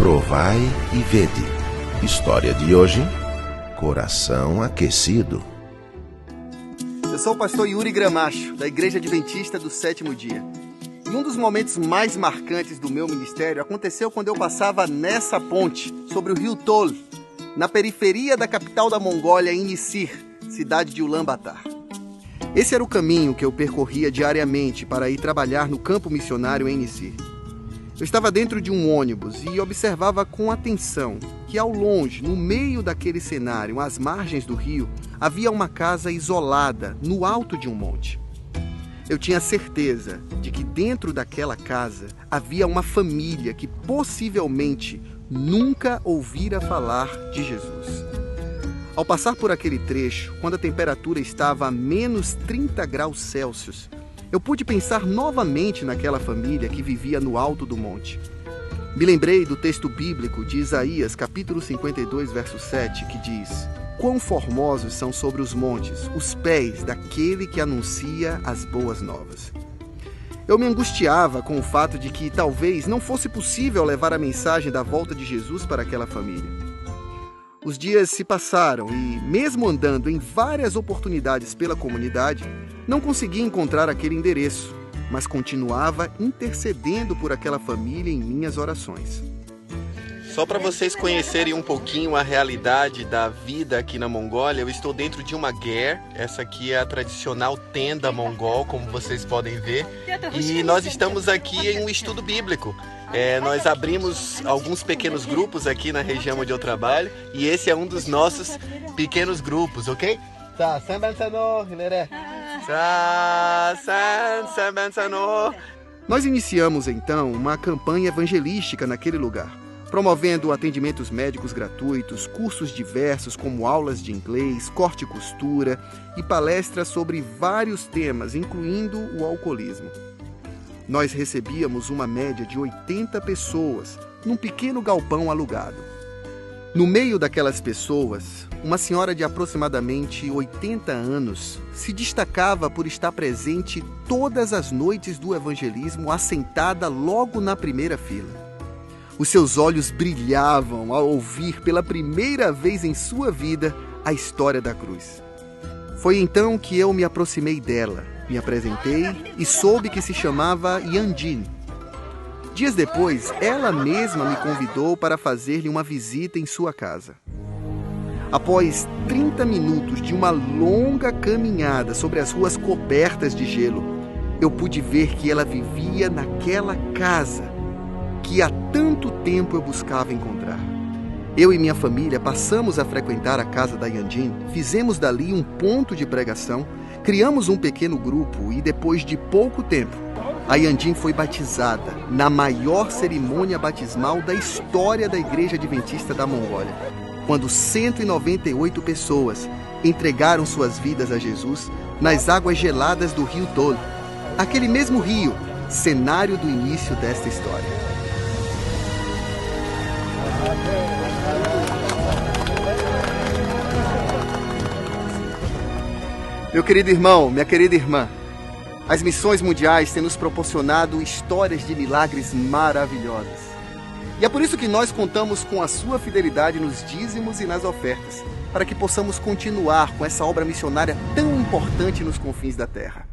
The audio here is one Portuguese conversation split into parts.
Provai e vede. História de hoje: coração aquecido. Eu sou o pastor Yuri Gramacho, da Igreja Adventista do Sétimo Dia. E um dos momentos mais marcantes do meu ministério aconteceu quando eu passava nessa ponte, sobre o rio Tol, na periferia da capital da Mongólia, em Nisir, cidade de Ulaanbaatar. Esse era o caminho que eu percorria diariamente para ir trabalhar no campo missionário em Nisir. Eu estava dentro de um ônibus e observava com atenção que ao longe, no meio daquele cenário, às margens do rio, havia uma casa isolada no alto de um monte. Eu tinha certeza de que dentro daquela casa havia uma família que possivelmente nunca ouvira falar de Jesus. Ao passar por aquele trecho, quando a temperatura estava a menos 30 graus Celsius, eu pude pensar novamente naquela família que vivia no alto do monte. Me lembrei do texto bíblico de Isaías, capítulo 52, verso 7, que diz: "Quão formosos são sobre os montes os pés daquele que anuncia as boas novas." Eu me angustiava com o fato de que talvez não fosse possível levar a mensagem da volta de Jesus para aquela família. Os dias se passaram e, mesmo andando em várias oportunidades pela comunidade, não consegui encontrar aquele endereço, mas continuava intercedendo por aquela família em minhas orações. Só para vocês conhecerem um pouquinho a realidade da vida aqui na Mongólia, eu estou dentro de uma ger. Essa aqui é a tradicional tenda mongol, como vocês podem ver. E nós estamos aqui em um estudo bíblico. Nós abrimos alguns pequenos grupos aqui na região onde eu trabalho, e esse é um dos nossos pequenos grupos, ok? Nós iniciamos então uma campanha evangelística naquele lugar, promovendo atendimentos médicos gratuitos, cursos diversos como aulas de inglês, corte e costura e palestras sobre vários temas, incluindo o alcoolismo. Nós recebíamos uma média de 80 pessoas num pequeno galpão alugado. No meio daquelas pessoas, uma senhora de aproximadamente 80 anos se destacava por estar presente todas as noites do evangelismo, assentada logo na primeira fila. Os seus olhos brilhavam ao ouvir pela primeira vez em sua vida a história da cruz. Foi então que eu me aproximei dela, me apresentei e soube que se chamava Yandin. Dias depois, ela mesma me convidou para fazer-lhe uma visita em sua casa. Após 30 minutos de uma longa caminhada sobre as ruas cobertas de gelo, eu pude ver que ela vivia naquela casa que há tanto tempo eu buscava encontrar. Eu e minha família passamos a frequentar a casa da Yandin, fizemos dali um ponto de pregação, criamos um pequeno grupo e depois de pouco tempo, a Yandin foi batizada na maior cerimônia batismal da história da Igreja Adventista da Mongólia, quando 198 pessoas entregaram suas vidas a Jesus nas águas geladas do rio Tol, aquele mesmo rio, cenário do início desta história. Meu querido irmão, minha querida irmã, as missões mundiais têm nos proporcionado histórias de milagres maravilhosas. E é por isso que nós contamos com a sua fidelidade nos dízimos e nas ofertas, para que possamos continuar com essa obra missionária tão importante nos confins da terra.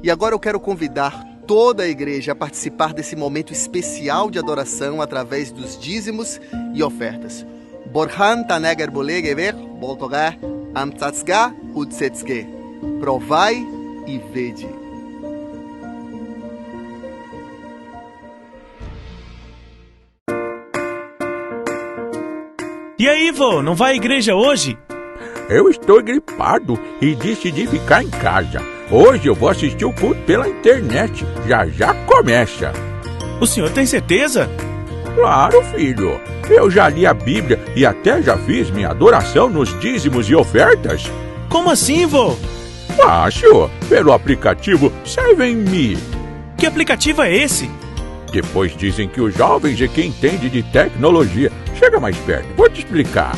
E agora eu quero convidar toda a igreja a participar desse momento especial de adoração através dos dízimos e ofertas. Borhan taneger bolegever, boltogar, amtsatsga, utsetsge. Provai e vede. E aí, vô, não vai à igreja hoje? Eu estou gripado e decidi ficar em casa. Hoje eu vou assistir o culto pela internet. Já começa. O senhor tem certeza? Claro, filho. Eu já li a Bíblia e até já fiz minha adoração nos dízimos e ofertas. Como assim, vô? Fácil, pelo aplicativo ServeMe. Que aplicativo é esse? Depois dizem que os jovens é quem entende de tecnologia. Chega mais perto, vou te explicar.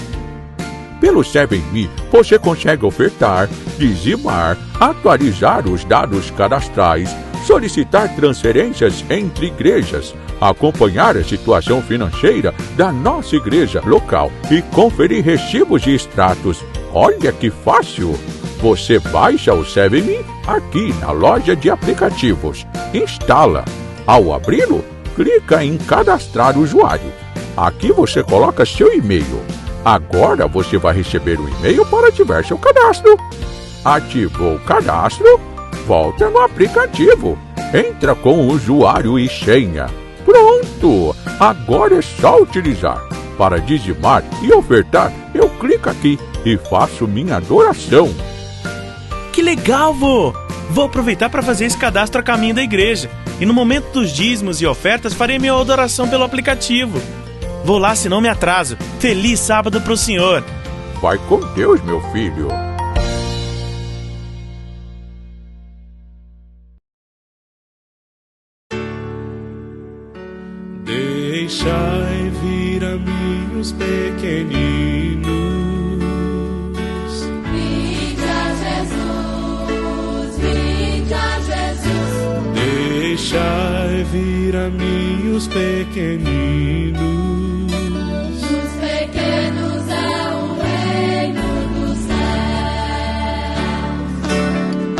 Pelo ServeMe, você consegue ofertar, dizimar, atualizar os dados cadastrais, solicitar transferências entre igrejas, acompanhar a situação financeira da nossa igreja local e conferir recibos e extratos. Olha que fácil! Você baixa o 7Me aqui na loja de aplicativos. Instala. Ao abri-lo, clica em cadastrar usuário. Aqui você coloca seu e-mail. Agora você vai receber um e-mail para ativar seu cadastro. Ativou o cadastro, volta no aplicativo. Entra com o usuário e senha. Pronto! Agora é só utilizar. Para dizimar e ofertar, eu clico aqui e faço minha adoração. Que legal, vô! Vou aproveitar para fazer esse cadastro a caminho da igreja. E no momento dos dízimos e ofertas, farei minha adoração pelo aplicativo. Vou lá, senão me atraso. Feliz sábado pro senhor. Vai com Deus, meu filho. Deixai vir a mim os pequeninos. Vinde a Jesus, vinde a Jesus. Deixai vir a mim os pequeninos. Os pequenos é o reino dos céus.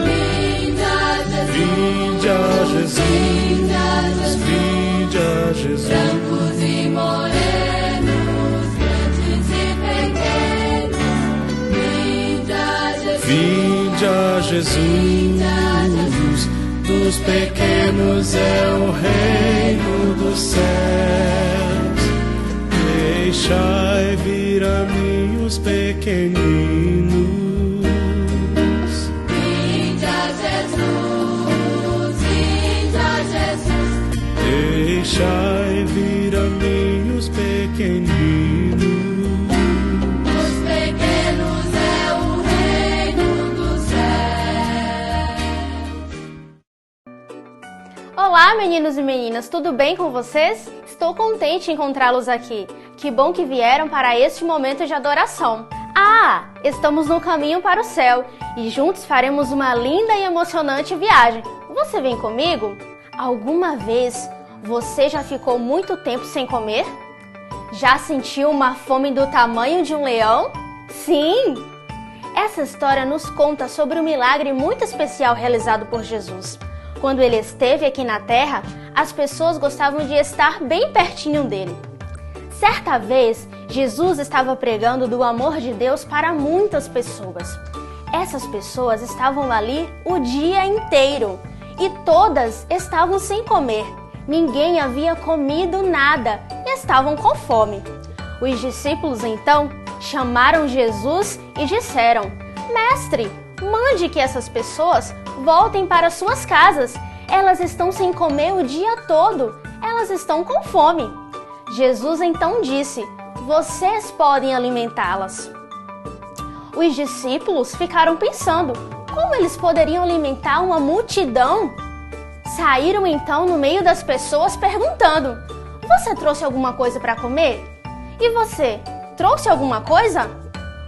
Vinde a Jesus, Vinde a Jesus, vinde a Jesus. vinde a Jesus. Brancos e morenos, grandes e pequenos. Vinde a Jesus, Vinde a Jesus, dos pequenos é o reino dos céus. Deixai vir a mim os pequeninos. vinde a Jesus, vinde a Jesus. Deixai vir a mim os pequeninos. Os pequenos é o reino dos céus. Olá, meninos e meninas, tudo bem com vocês? Estou contente em encontrá-los aqui. Que bom que vieram para este momento de adoração. Estamos no caminho para o céu e juntos faremos uma linda e emocionante viagem. Você vem comigo? Alguma vez você já ficou muito tempo sem comer? Já sentiu uma fome do tamanho de um leão? Sim! Essa história nos conta sobre um milagre muito especial realizado por Jesus. Quando ele esteve aqui na terra, as pessoas gostavam de estar bem pertinho dele. Certa vez, Jesus estava pregando do amor de Deus para muitas pessoas. Essas pessoas estavam ali o dia inteiro e todas estavam sem comer. Ninguém havia comido nada e estavam com fome. Os discípulos então chamaram Jesus e disseram: Mestre, mande que essas pessoas voltem para suas casas. Elas estão sem comer o dia todo. Elas estão com fome. Jesus então disse: Vocês podem alimentá-las. Os discípulos ficaram pensando: como eles poderiam alimentar uma multidão? Saíram então no meio das pessoas perguntando: Você trouxe alguma coisa para comer? E você, trouxe alguma coisa?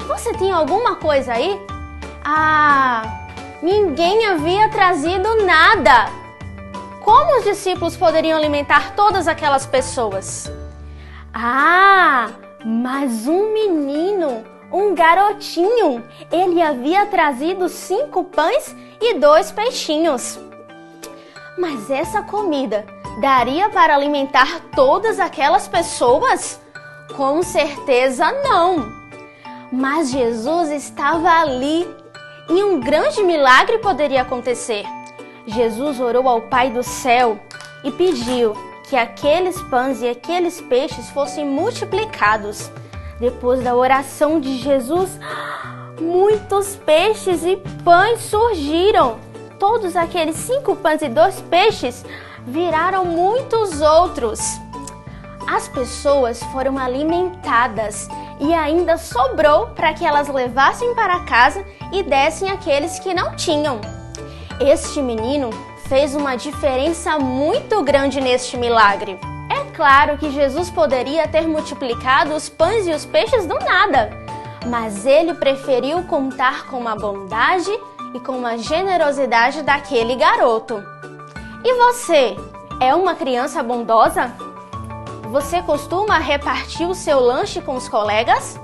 Você tem alguma coisa aí? Ninguém havia trazido nada. Como os discípulos poderiam alimentar todas aquelas pessoas? Mas um menino, um garotinho, ele havia trazido 5 pães e 2 peixinhos. Mas essa comida daria para alimentar todas aquelas pessoas? Com certeza não. Mas Jesus estava ali e um grande milagre poderia acontecer. Jesus orou ao Pai do céu e pediu que aqueles pães e aqueles peixes fossem multiplicados. Depois da oração de Jesus, muitos peixes e pães surgiram. Todos aqueles 5 pães e 2 peixes viraram muitos outros. As pessoas foram alimentadas e ainda sobrou para que elas levassem para casa e dessem àqueles que não tinham. Este menino fez uma diferença muito grande neste milagre. É claro que Jesus poderia ter multiplicado os pães e os peixes do nada, mas ele preferiu contar com a bondade e com a generosidade daquele garoto. E você? é uma criança bondosa? Você costuma repartir o seu lanche com os colegas?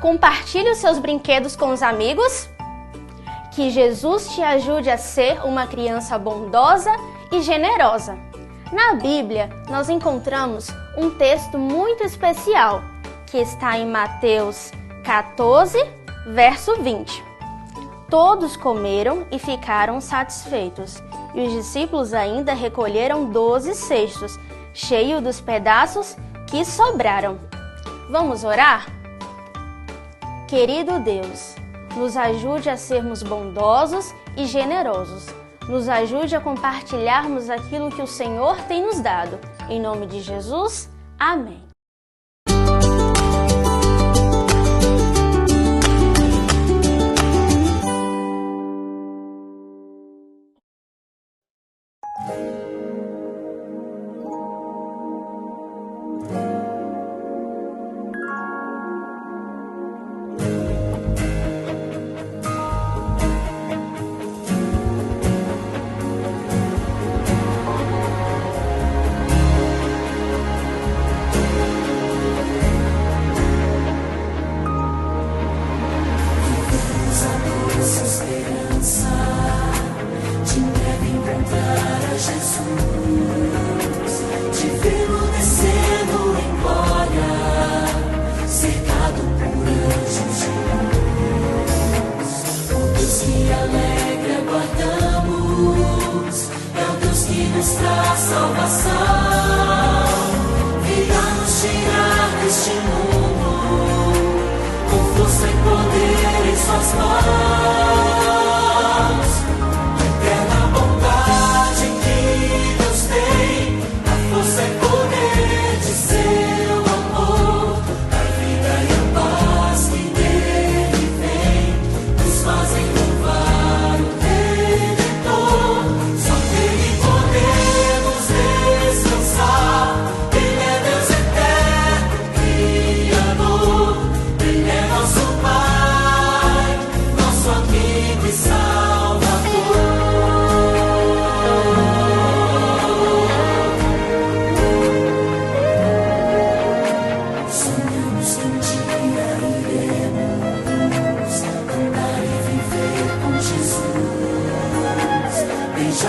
Compartilhe os seus brinquedos com os amigos? Que Jesus te ajude a ser uma criança bondosa e generosa. Na Bíblia, nós encontramos um texto muito especial, que está em Mateus 14, verso 20. Todos comeram e ficaram satisfeitos, e os discípulos ainda recolheram 12 cestos, cheios dos pedaços que sobraram. Vamos orar? Querido Deus, nos ajude a sermos bondosos e generosos. Nos ajude a compartilharmos aquilo que o Senhor tem nos dado. Em nome de Jesus, amém.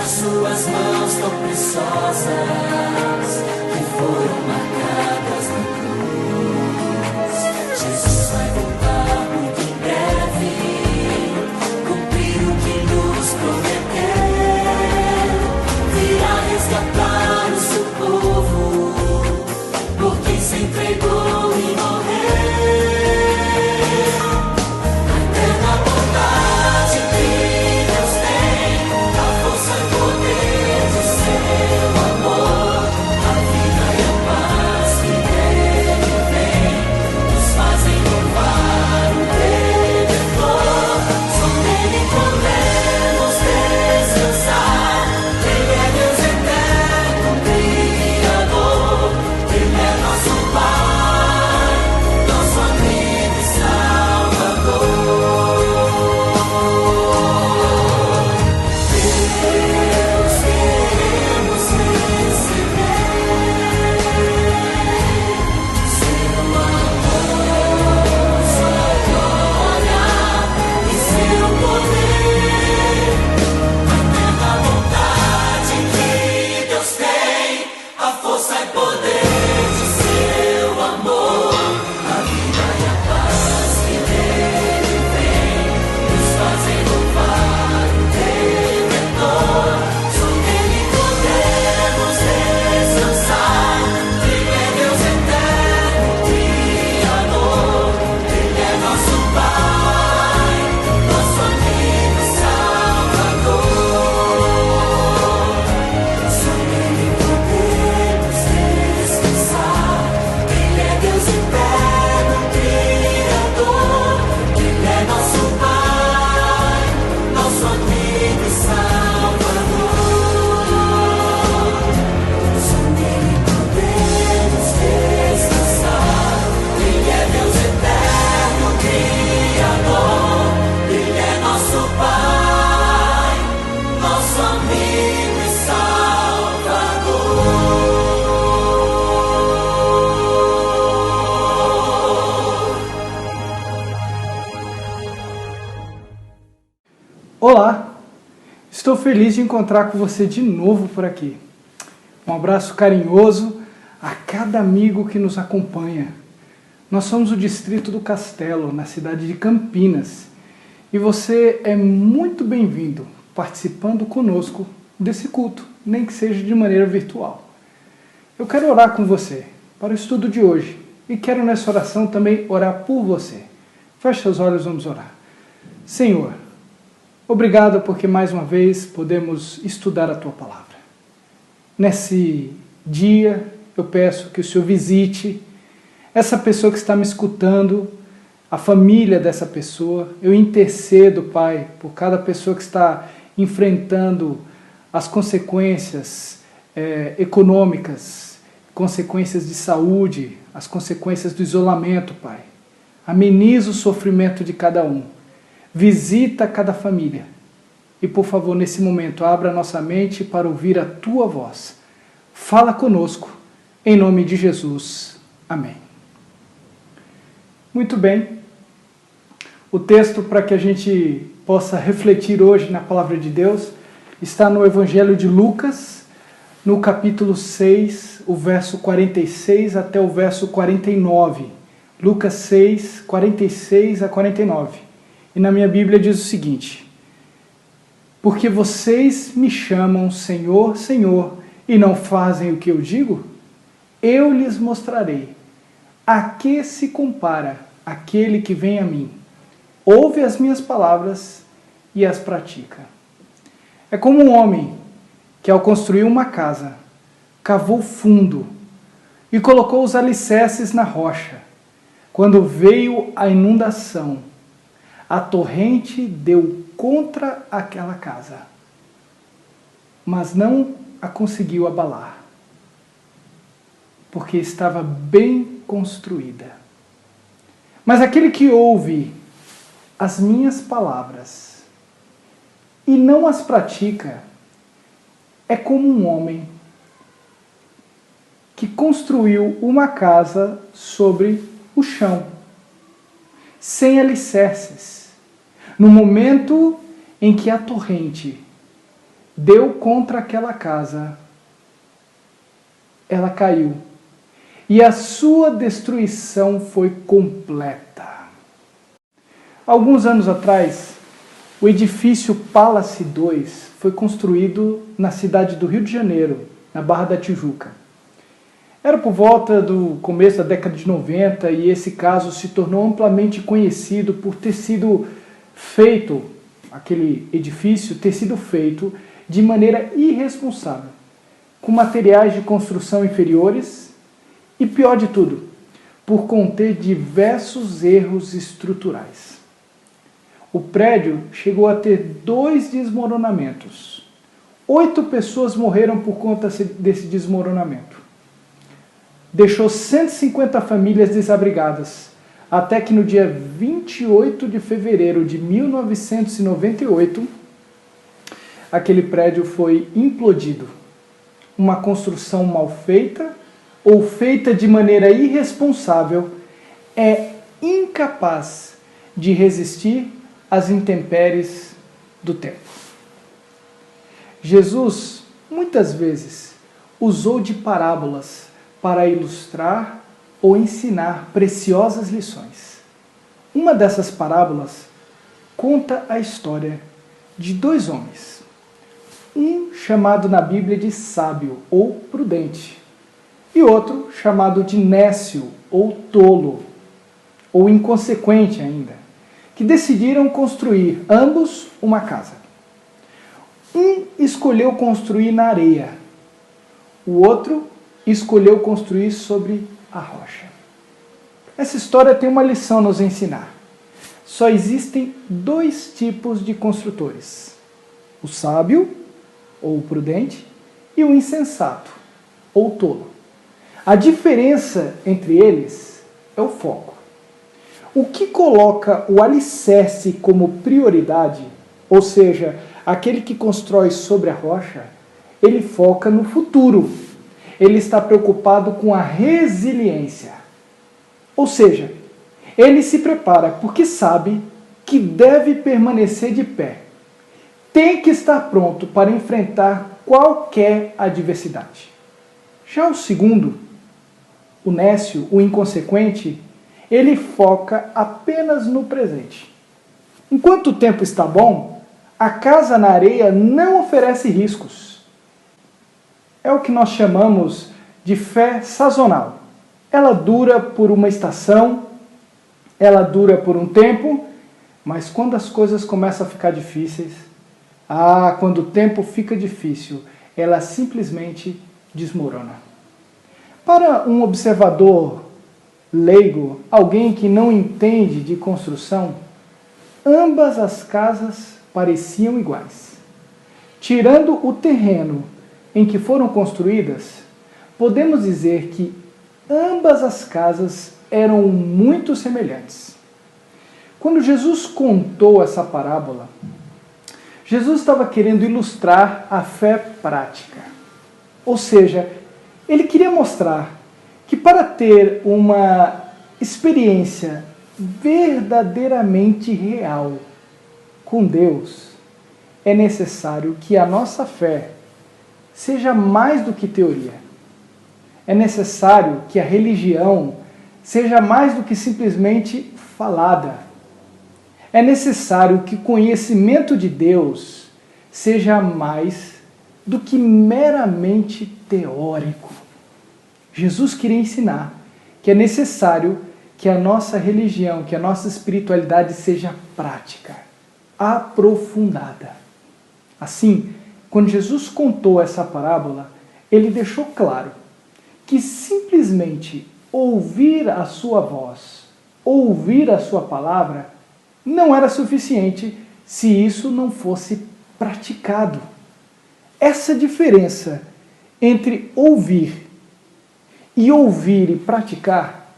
Suas mãos tão preciosas que foram marcadas na cruz. Jesus vai voltar muito em breve, cumprir o que nos prometeu. Virá resgatar o seu povo, por quem se entregou e morreu. A eterna bondade que Deus tem, a força e poder do seu amor, a vida e a paz que Ele Olá! Estou feliz de encontrar com você de novo por aqui. Um abraço carinhoso a cada amigo que nos acompanha. Nós somos o Distrito do Castelo, na cidade de Campinas, e você é muito bem-vindo participando conosco desse culto, nem que seja de maneira virtual. Eu quero orar com você para o estudo de hoje e quero nessa oração também orar por você. Feche seus olhos, vamos orar. Senhor, obrigado porque mais uma vez podemos estudar a Tua Palavra. Nesse dia, eu peço que o Senhor visite essa pessoa que está me escutando, a família dessa pessoa. Eu intercedo, Pai, por cada pessoa que está enfrentando as consequências econômicas, consequências de saúde, as consequências do isolamento, Pai. Ameniza o sofrimento de cada um. Visita cada família. E, por favor, nesse momento, abra nossa mente para ouvir a Tua voz. Fala conosco, em nome de Jesus. Amém. Muito bem. O texto para que a gente possa refletir hoje na Palavra de Deus está no Evangelho de Lucas, no capítulo 6, o verso 46 até o verso 49. Lucas 6, 46 a 49. E na minha Bíblia diz o seguinte: porque vocês me chamam Senhor, Senhor, e não fazem o que eu digo? Eu lhes mostrarei a que se compara aquele que vem a mim, ouve as minhas palavras e as pratica. É como um homem que, ao construir uma casa, cavou fundo e colocou os alicerces na rocha. Quando veio a inundação, a torrente deu contra aquela casa, mas não a conseguiu abalar, porque estava bem construída. Mas aquele que ouve as minhas palavras e não as pratica é como um homem que construiu uma casa sobre o chão, sem alicerces. No momento em que a torrente deu contra aquela casa, ela caiu. E a sua destruição foi completa. Alguns anos atrás, o edifício Palace 2 foi construído na cidade do Rio de Janeiro, na Barra da Tijuca. Era por volta do começo da década de 90 e esse caso se tornou amplamente conhecido por ter sido feito, aquele edifício ter sido feito de maneira irresponsável, com materiais de construção inferiores e, pior de tudo, por conter diversos erros estruturais. O prédio chegou a ter 2 desmoronamentos. 8 pessoas morreram por conta desse desmoronamento. Deixou 150 famílias desabrigadas, até que no dia 28 de fevereiro de 1998, aquele prédio foi implodido. Uma construção mal feita ou feita de maneira irresponsável é incapaz de resistir às intempéries do tempo. Jesus, muitas vezes, usou de parábolas para ilustrar ou ensinar preciosas lições. Uma dessas parábolas conta a história de 2 homens. Um chamado na Bíblia de sábio ou prudente, e outro chamado de nécio ou tolo, ou inconsequente ainda, que decidiram construir ambos uma casa. Um escolheu construir na areia, o outro escolheu construir sobre a rocha. Essa história tem uma lição a nos ensinar. Só existem 2 tipos de construtores: o sábio, ou prudente, e o insensato, ou tolo. A diferença entre eles é o foco. O que coloca o alicerce como prioridade, ou seja, aquele que constrói sobre a rocha, ele foca no futuro. Ele está preocupado com a resiliência. Ou seja, ele se prepara porque sabe que deve permanecer de pé tem que estar pronto para enfrentar qualquer adversidade. Já o segundo, o nécio, o inconsequente, ele foca apenas no presente. Enquanto o tempo está bom, a casa na areia não oferece riscos. É o que nós chamamos de fé sazonal. Ela dura por uma estação, ela dura por um tempo, mas quando as coisas começam a ficar difíceis, quando o tempo fica difícil, ela simplesmente desmorona. Para um observador leigo, alguém que não entende de construção, ambas as casas pareciam iguais. Tirando o terreno em que foram construídas, podemos dizer que ambas as casas eram muito semelhantes. Quando Jesus contou essa parábola, Jesus estava querendo ilustrar a fé prática. Ou seja, ele queria mostrar que para ter uma experiência verdadeiramente real com Deus, é necessário que a nossa fé seja mais do que teoria. É necessário que a religião seja mais do que simplesmente falada. É necessário que o conhecimento de Deus seja mais do que meramente teórico. Jesus queria ensinar que é necessário que a nossa religião, que a nossa espiritualidade seja prática, aprofundada. Assim, quando Jesus contou essa parábola, ele deixou claro que simplesmente ouvir a sua voz, ouvir a sua palavra, não era suficiente se isso não fosse praticado. Essa diferença entre ouvir e praticar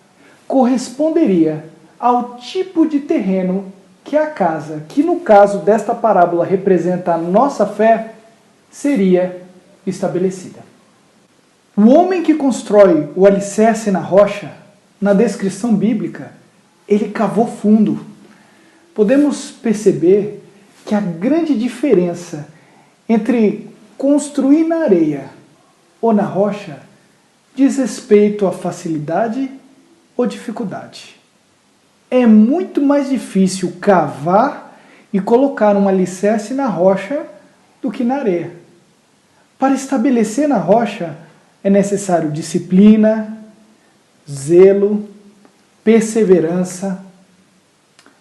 corresponderia ao tipo de terreno que a casa, que no caso desta parábola representa a nossa fé, seria estabelecida. O homem que constrói o alicerce na rocha, na descrição bíblica, ele cavou fundo. Podemos perceber que a grande diferença entre construir na areia ou na rocha diz respeito à facilidade ou dificuldade. É muito mais difícil cavar e colocar um alicerce na rocha do que na areia. Para estabelecer na rocha é necessário disciplina, zelo, perseverança.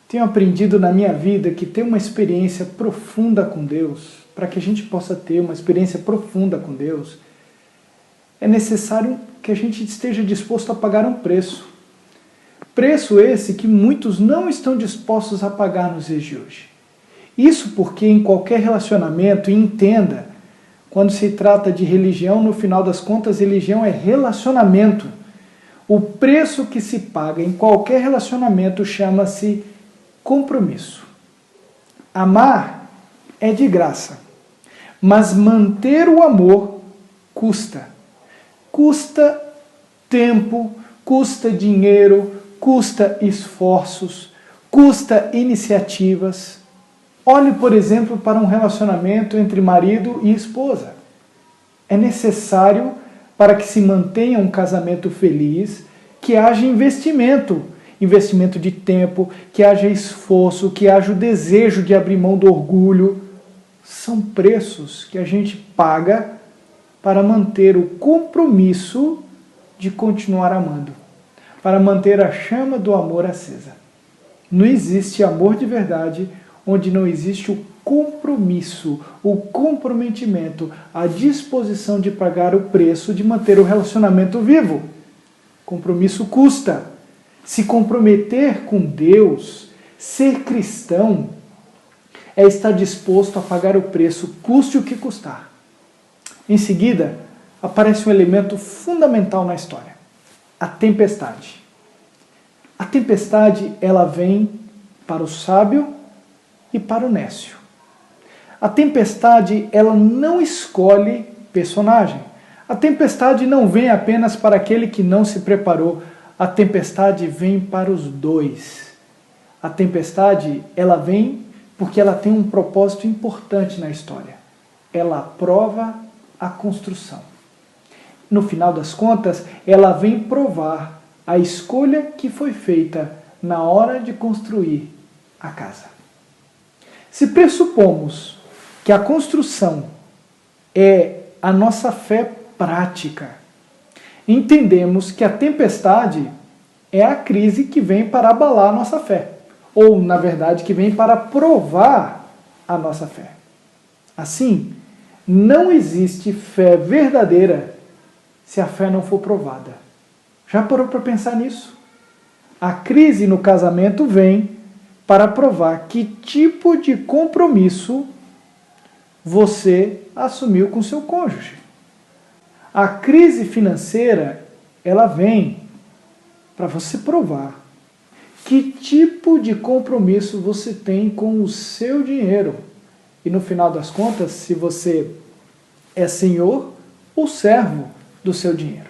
Tenho aprendido na minha vida que ter uma experiência profunda com Deus, para que a gente possa ter uma experiência profunda com Deus, é necessário que a gente esteja disposto a pagar um preço. Preço esse que muitos não estão dispostos a pagar nos dias de hoje. Isso porque em qualquer relacionamento, e entenda, quando se trata de religião, no final das contas, religião é relacionamento. O preço que se paga em qualquer relacionamento chama-se compromisso. Amar é de graça, mas manter o amor custa. Custa tempo, custa dinheiro, custa esforços, custa iniciativas. Olhe, por exemplo, para um relacionamento entre marido e esposa. É necessário, para que se mantenha um casamento feliz, que haja investimento. Investimento de tempo, que haja esforço, que haja o desejo de abrir mão do orgulho. São preços que a gente paga para manter o compromisso de continuar amando, para manter a chama do amor acesa. Não existe amor de verdade onde não existe o compromisso, o comprometimento, a disposição de pagar o preço de manter o relacionamento vivo. Compromisso custa. Se comprometer com Deus, ser cristão, é estar disposto a pagar o preço, custe o que custar. Em seguida, aparece um elemento fundamental na história: a tempestade. A tempestade, ela vem para o sábio e para o nécio. A tempestade, ela não escolhe personagem. A tempestade não vem apenas para aquele que não se preparou. A tempestade vem para os dois. A tempestade, ela vem porque ela tem um propósito importante na história. Ela aprova a construção. No final das contas, ela vem provar a escolha que foi feita na hora de construir a casa. Se pressupomos que a construção é a nossa fé prática, entendemos que a tempestade é a crise que vem para abalar a nossa fé, ou, na verdade, que vem para provar a nossa fé. Assim, não existe fé verdadeira se a fé não for provada. Já parou para pensar nisso? A crise no casamento vem para provar que tipo de compromisso você assumiu com seu cônjuge. A crise financeira, ela vem para você provar que tipo de compromisso você tem com o seu dinheiro. E no final das contas, se você é senhor ou servo do seu dinheiro.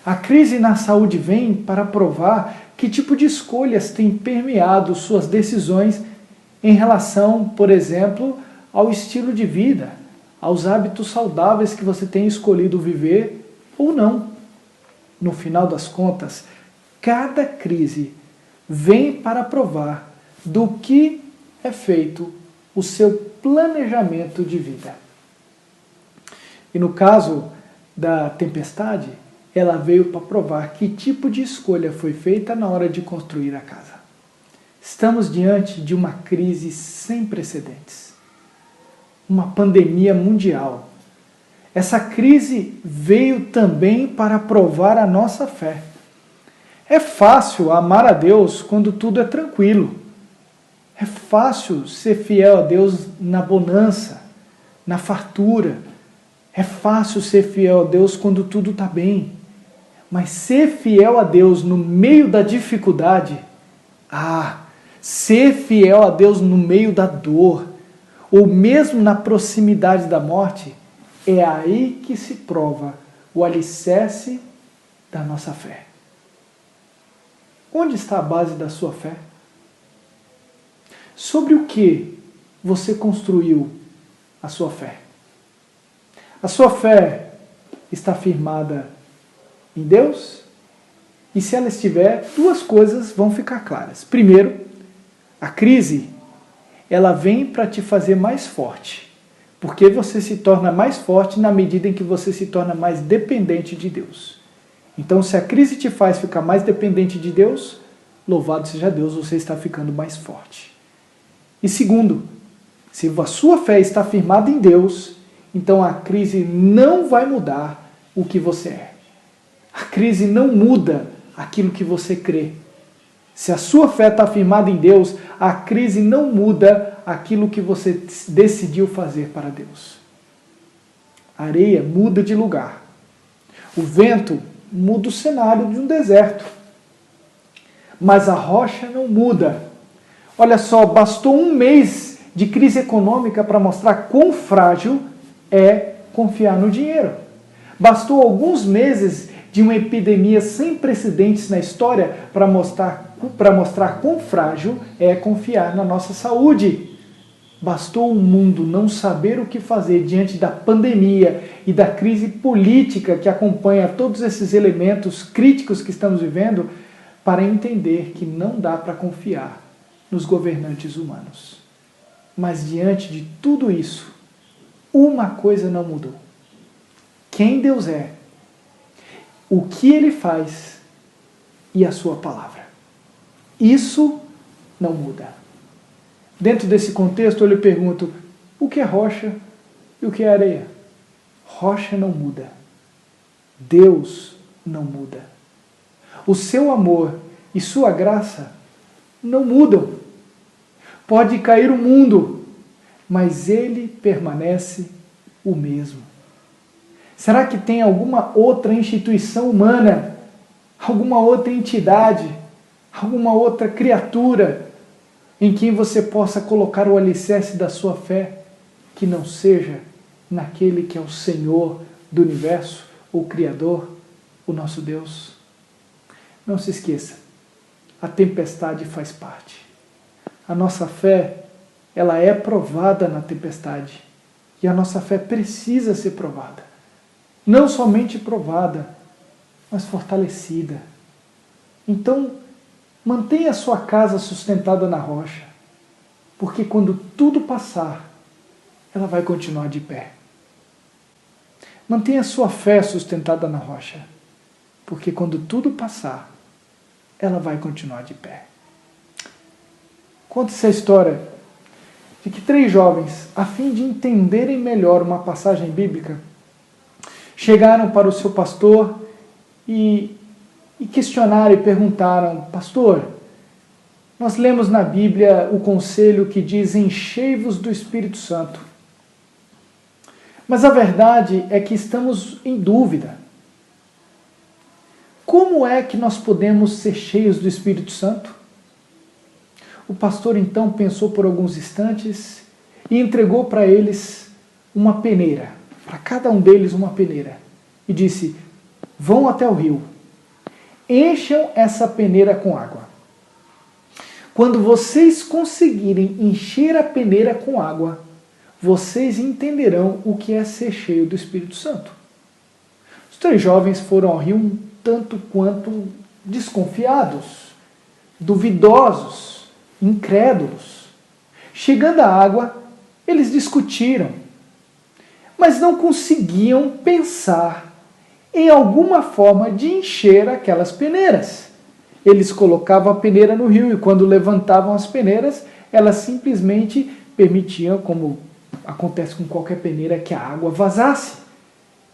A crise na saúde vem para provar que tipo de escolhas tem permeado suas decisões em relação, por exemplo, ao estilo de vida, aos hábitos saudáveis que você tem escolhido viver ou não. No final das contas, cada crise vem para provar do que é feito o seu planejamento de vida. E no caso da tempestade, ela veio para provar que tipo de escolha foi feita na hora de construir a casa. Estamos diante de uma crise sem precedentes. Uma pandemia mundial. Essa crise veio também para provar a nossa fé. É fácil amar a Deus quando tudo é tranquilo. É fácil ser fiel a Deus na bonança, na fartura. É fácil ser fiel a Deus quando tudo está bem. Mas ser fiel a Deus no meio da dificuldade, ser fiel a Deus no meio da dor, ou mesmo na proximidade da morte, é aí que se prova o alicerce da nossa fé. Onde está a base da sua fé? Sobre o que você construiu a sua fé? A sua fé está firmada em Deus? E se ela estiver, duas coisas vão ficar claras. Primeiro, a crise, ela vem para te fazer mais forte, porque você se torna mais forte na medida em que você se torna mais dependente de Deus. Então, se a crise te faz ficar mais dependente de Deus, louvado seja Deus, você está ficando mais forte. E segundo, se a sua fé está firmada em Deus, então a crise não vai mudar o que você é. A crise não muda aquilo que você crê. Se a sua fé está firmada em Deus, a crise não muda aquilo que você decidiu fazer para Deus. A areia muda de lugar. O vento muda o cenário de um deserto. Mas a rocha não muda. Olha só, bastou um mês de crise econômica para mostrar quão frágil é confiar no dinheiro. Bastou alguns meses de uma epidemia sem precedentes na história para mostrar quão frágil é confiar na nossa saúde. Bastou o mundo não saber o que fazer diante da pandemia e da crise política que acompanha todos esses elementos críticos que estamos vivendo para entender que não dá para confiar nos governantes humanos. Mas diante de tudo isso, uma coisa não mudou. Quem Deus é, o que Ele faz e a sua palavra. Isso não muda. Dentro desse contexto, eu lhe pergunto, o que é rocha e o que é areia? Rocha não muda. Deus não muda. O seu amor e sua graça não mudam. Pode cair o mundo, mas Ele permanece o mesmo. Será que tem alguma outra instituição humana, alguma outra entidade, alguma outra criatura em quem você possa colocar o alicerce da sua fé que não seja naquele que é o Senhor do universo, o Criador, o nosso Deus? Não se esqueça, a tempestade faz parte. A nossa fé ela é provada na tempestade. E a nossa fé precisa ser provada. Não somente provada, mas fortalecida. Então, mantenha a sua casa sustentada na rocha, porque quando tudo passar, ela vai continuar de pé. Mantenha a sua fé sustentada na rocha, porque quando tudo passar, ela vai continuar de pé. Conta essa história de que 3 jovens, a fim de entenderem melhor uma passagem bíblica, chegaram para o seu pastor e questionaram e perguntaram: pastor, nós lemos na Bíblia o conselho que diz: enchei-vos do Espírito Santo. Mas a verdade é que estamos em dúvida. Como é que nós podemos ser cheios do Espírito Santo? O pastor então pensou por alguns instantes e entregou para eles uma peneira, para cada um deles uma peneira, e disse: vão até o rio, encham essa peneira com água. Quando vocês conseguirem encher a peneira com água, vocês entenderão o que é ser cheio do Espírito Santo. Os 3 jovens foram ao rio um tanto quanto desconfiados, duvidosos, incrédulos. Chegando à água, eles discutiram, mas não conseguiam pensar em alguma forma de encher aquelas peneiras. Eles colocavam a peneira no rio e quando levantavam as peneiras, elas simplesmente permitiam, como acontece com qualquer peneira, que a água vazasse.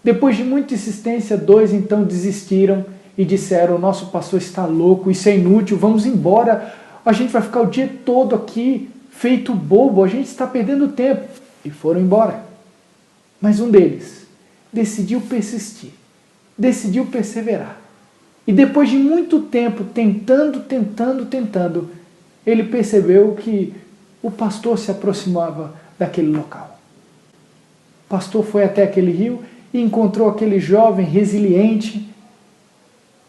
Depois de muita insistência, 2 então desistiram e disseram: nosso pastor está louco, isso é inútil, vamos embora, a gente vai ficar o dia todo aqui feito bobo, a gente está perdendo tempo. E foram embora. Mas um deles decidiu persistir, decidiu perseverar. E depois de muito tempo tentando, ele percebeu que o pastor se aproximava daquele local. O pastor foi até aquele rio e encontrou aquele jovem resiliente.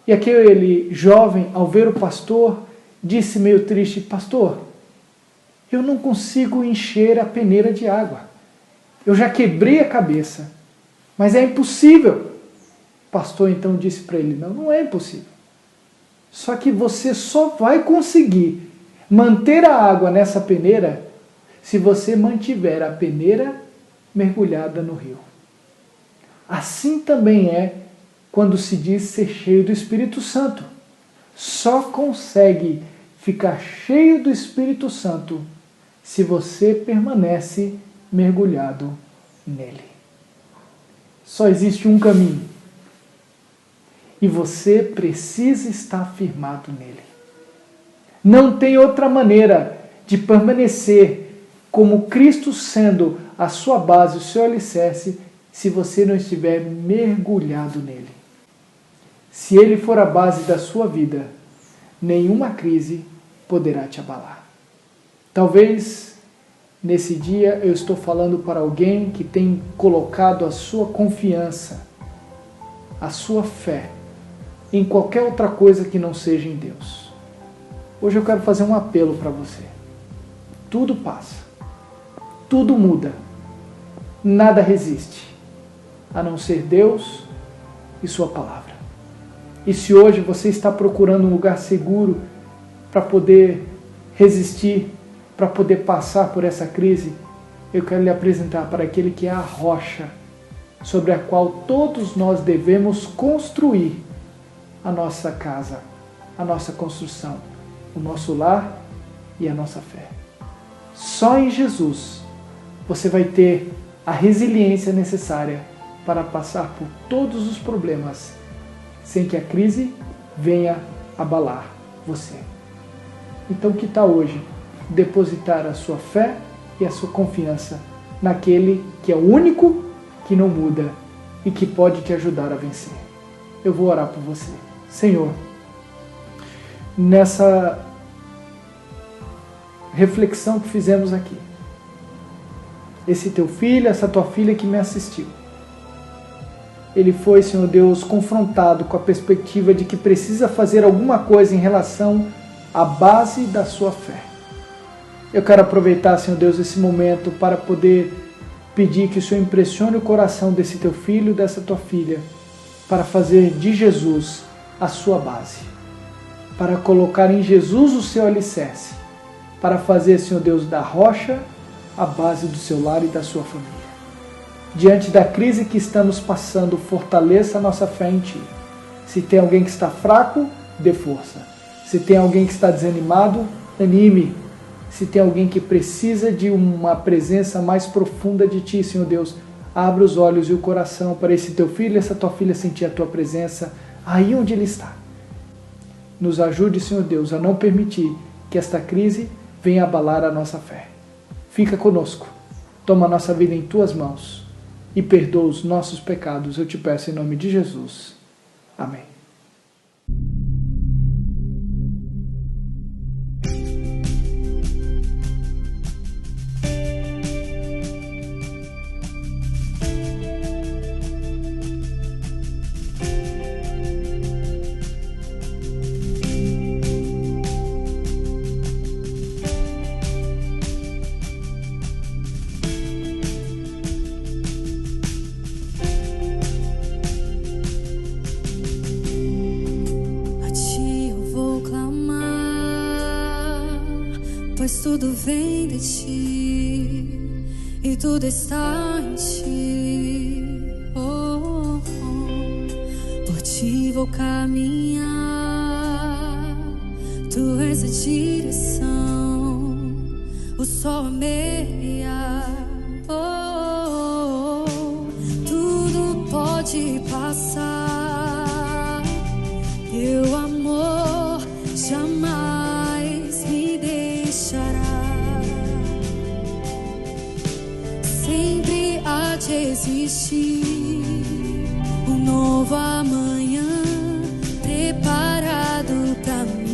E aquele jovem, ao ver o pastor, disse meio triste: pastor, eu não consigo encher a peneira de água. Eu já quebrei a cabeça, mas é impossível. O pastor então disse para ele: não é impossível. Só que você só vai conseguir manter a água nessa peneira se você mantiver a peneira mergulhada no rio. Assim também é quando se diz ser cheio do Espírito Santo. Só consegue ficar cheio do Espírito Santo se você permanece mergulhado nele. Só existe um caminho. E você precisa estar firmado nele. Não tem outra maneira de permanecer como Cristo sendo a sua base, o seu alicerce, se você não estiver mergulhado nele. Se ele for a base da sua vida, nenhuma crise poderá te abalar. Talvez nesse dia eu estou falando para alguém que tem colocado a sua confiança, a sua fé em qualquer outra coisa que não seja em Deus. Hoje eu quero fazer um apelo para você. Tudo passa, tudo muda, nada resiste, a não ser Deus e sua palavra. E se hoje você está procurando um lugar seguro para poder resistir, para poder passar por essa crise, eu quero lhe apresentar para aquele que é a rocha sobre a qual todos nós devemos construir a nossa casa, a nossa construção, o nosso lar e a nossa fé. Só em Jesus você vai ter a resiliência necessária para passar por todos os problemas sem que a crise venha abalar você. Então que tal hoje depositar a sua fé e a sua confiança naquele que é o único que não muda e que pode te ajudar a vencer? Eu vou orar por você. Senhor, nessa reflexão que fizemos aqui, esse teu filho, essa tua filha que me assistiu, ele foi, Senhor Deus, confrontado com a perspectiva de que precisa fazer alguma coisa em relação à base da sua fé. Eu quero aproveitar, Senhor Deus, esse momento para poder pedir que o Senhor impressione o coração desse teu filho, dessa tua filha, para fazer de Jesus a sua base, para colocar em Jesus o seu alicerce, para fazer, Senhor Deus, da rocha a base do seu lar e da sua família. Diante da crise que estamos passando, fortaleça a nossa fé em Ti. Se tem alguém que está fraco, dê força. Se tem alguém que está desanimado, anime. Se tem alguém que precisa de uma presença mais profunda de Ti, Senhor Deus, abra os olhos e o coração para esse teu filho e essa tua filha sentir a Tua presença aí onde ele está. Nos ajude, Senhor Deus, a não permitir que esta crise venha abalar a nossa fé. Fica conosco, toma a nossa vida em Tuas mãos e perdoa os nossos pecados, eu te peço em nome de Jesus. Amém. Pois tudo vem de Ti e tudo está em Ti. Oh, oh. Por Ti vou caminhar, Tu és a direção, o sol a meia. Oh, oh. Tudo pode passar, Teu amor jamais me deixará. Sempre há de existir um novo amanhã preparado pra mim.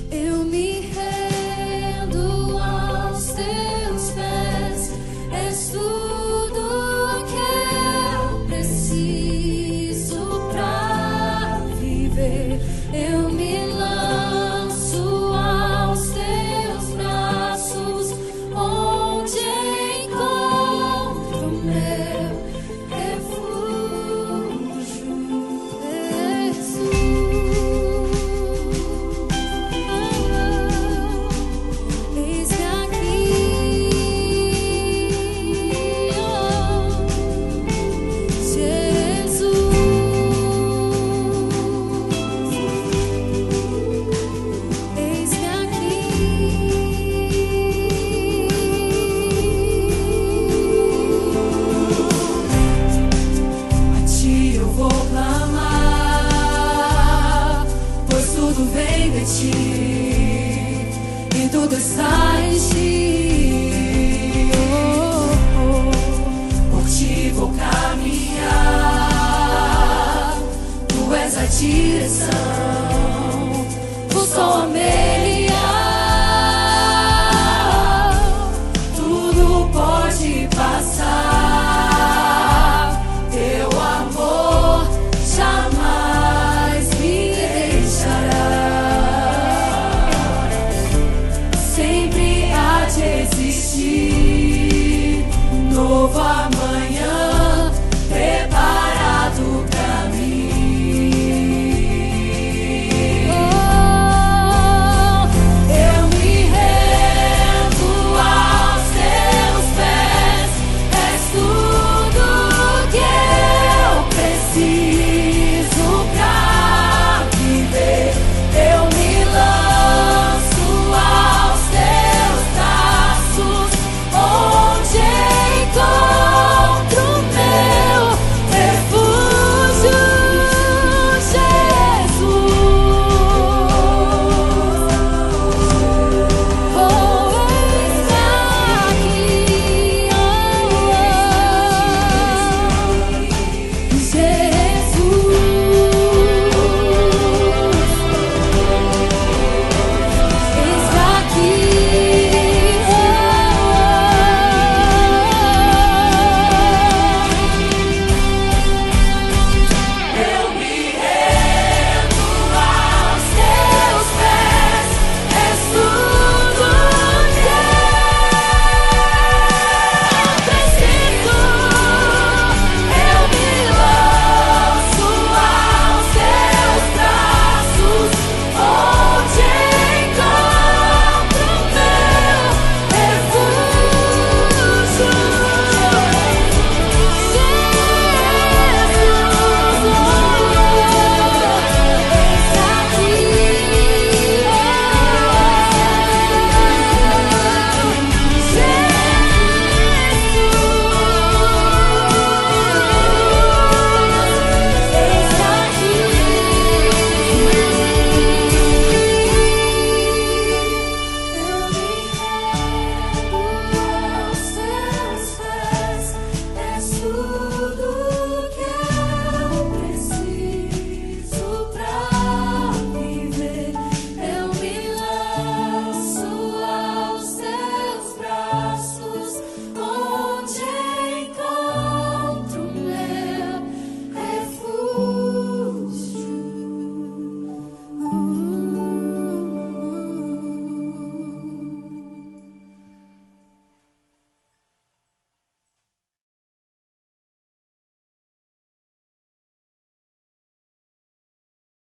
Eu me rendo aos Teus pés, és tudo que eu preciso pra viver. Eu me lanço aos Teus braços, onde encontro meu refúgio, Jesus. Eis-me aqui, oh, Jesus. Eis-me aqui. A Ti eu vou clamar, pois tudo vem de Ti e tudo está em Ti. Oh, oh. Por Ti vou caminhar, Tu és a direção, o sol a meia. Tudo pode passar, Teu amor jamais me deixará. Sempre há de existir